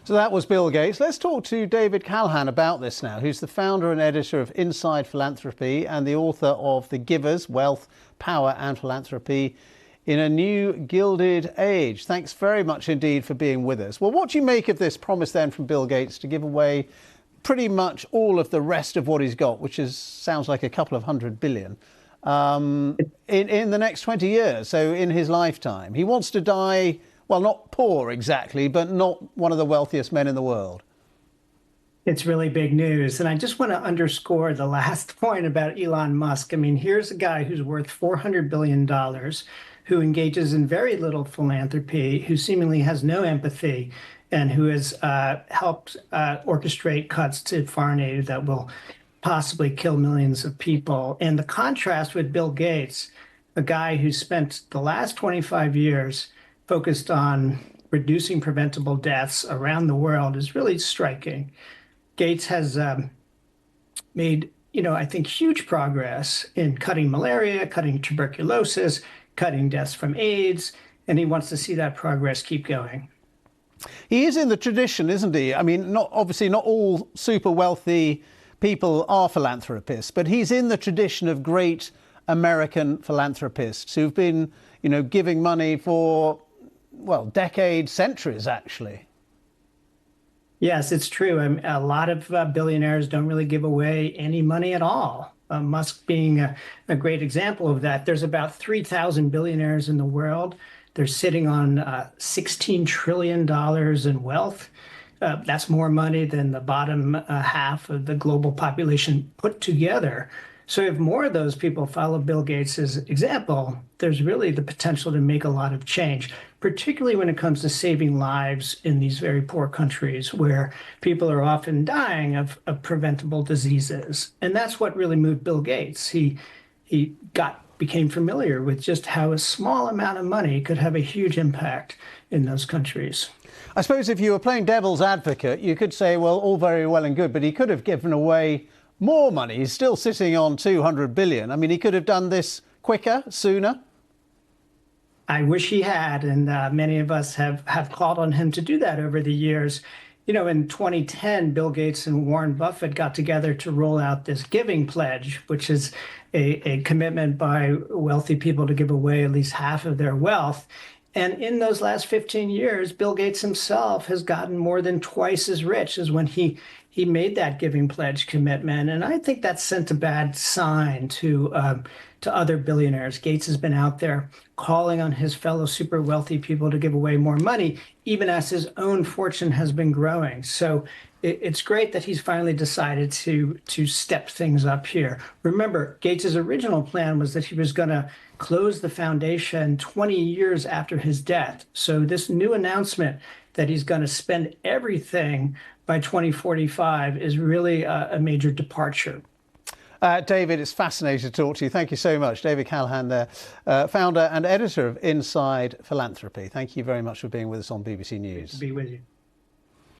So that was Bill Gates. Let's talk to David Callahan about this now, who's the founder and editor of Inside Philanthropy and the author of The Givers, Wealth, Power and Philanthropy in a New Gilded Age. Thanks very much indeed for being with us. Well, what do you make of this promise then from Bill Gates to give away pretty much all of the rest of what he's got, which sounds like a couple of $100 billion, in the next 20 years, so in his lifetime? He wants to die, well, not poor exactly, but not one of the wealthiest men in the world. It's really big news. And I just want to underscore the last point about Elon Musk. I mean, here's a guy who's worth $400 billion, who engages in very little philanthropy, who seemingly has no empathy, and who has helped orchestrate cuts to foreign aid that will possibly kill millions of people. And the contrast with Bill Gates, a guy who spent the last 25 years focused on reducing preventable deaths around the world, is really striking. Gates has made, I think, huge progress in cutting malaria, cutting tuberculosis, cutting deaths from AIDS, and he wants to see that progress keep going. He is in the tradition, isn't he? I mean, obviously not all super wealthy people are philanthropists, but he's in the tradition of great American philanthropists who've been, giving money for, well, decades, centuries, actually. Yes, it's true. A lot of billionaires don't really give away any money at all. Musk being a great example of that. There's about 3,000 billionaires in the world. They're sitting on $16 trillion in wealth. That's more money than the bottom half of the global population put together. So if more of those people follow Bill Gates's example, there's really the potential to make a lot of change, particularly when it comes to saving lives in these very poor countries where people are often dying of preventable diseases. And that's what really moved Bill Gates. He became familiar with just how a small amount of money could have a huge impact in those countries. I suppose if you were playing devil's advocate, you could say, well, all very well and good, but he could have given away more money. He's still sitting on 200 billion. I mean, he could have done this quicker, sooner. I wish he had, and many of us have called on him to do that over the years. In 2010, Bill Gates and Warren Buffett got together to roll out this giving pledge, which is a commitment by wealthy people to give away at least half of their wealth. And in those last 15 years, Bill Gates himself has gotten more than twice as rich as when he made that giving pledge commitment. And I think that sent a bad sign to other billionaires. Gates has been out there calling on his fellow super wealthy people to give away more money, even as his own fortune has been growing. So it's great that he's finally decided to step things up here. Remember, Gates's original plan was that he was going to close the foundation 20 years after his death. So this new announcement that he's going to spend everything by 2045 is really a major departure. David, it's fascinating to talk to you. Thank you so much. David Callahan there, founder and editor of Inside Philanthropy. Thank you very much for being with us on BBC News. Good to be with you.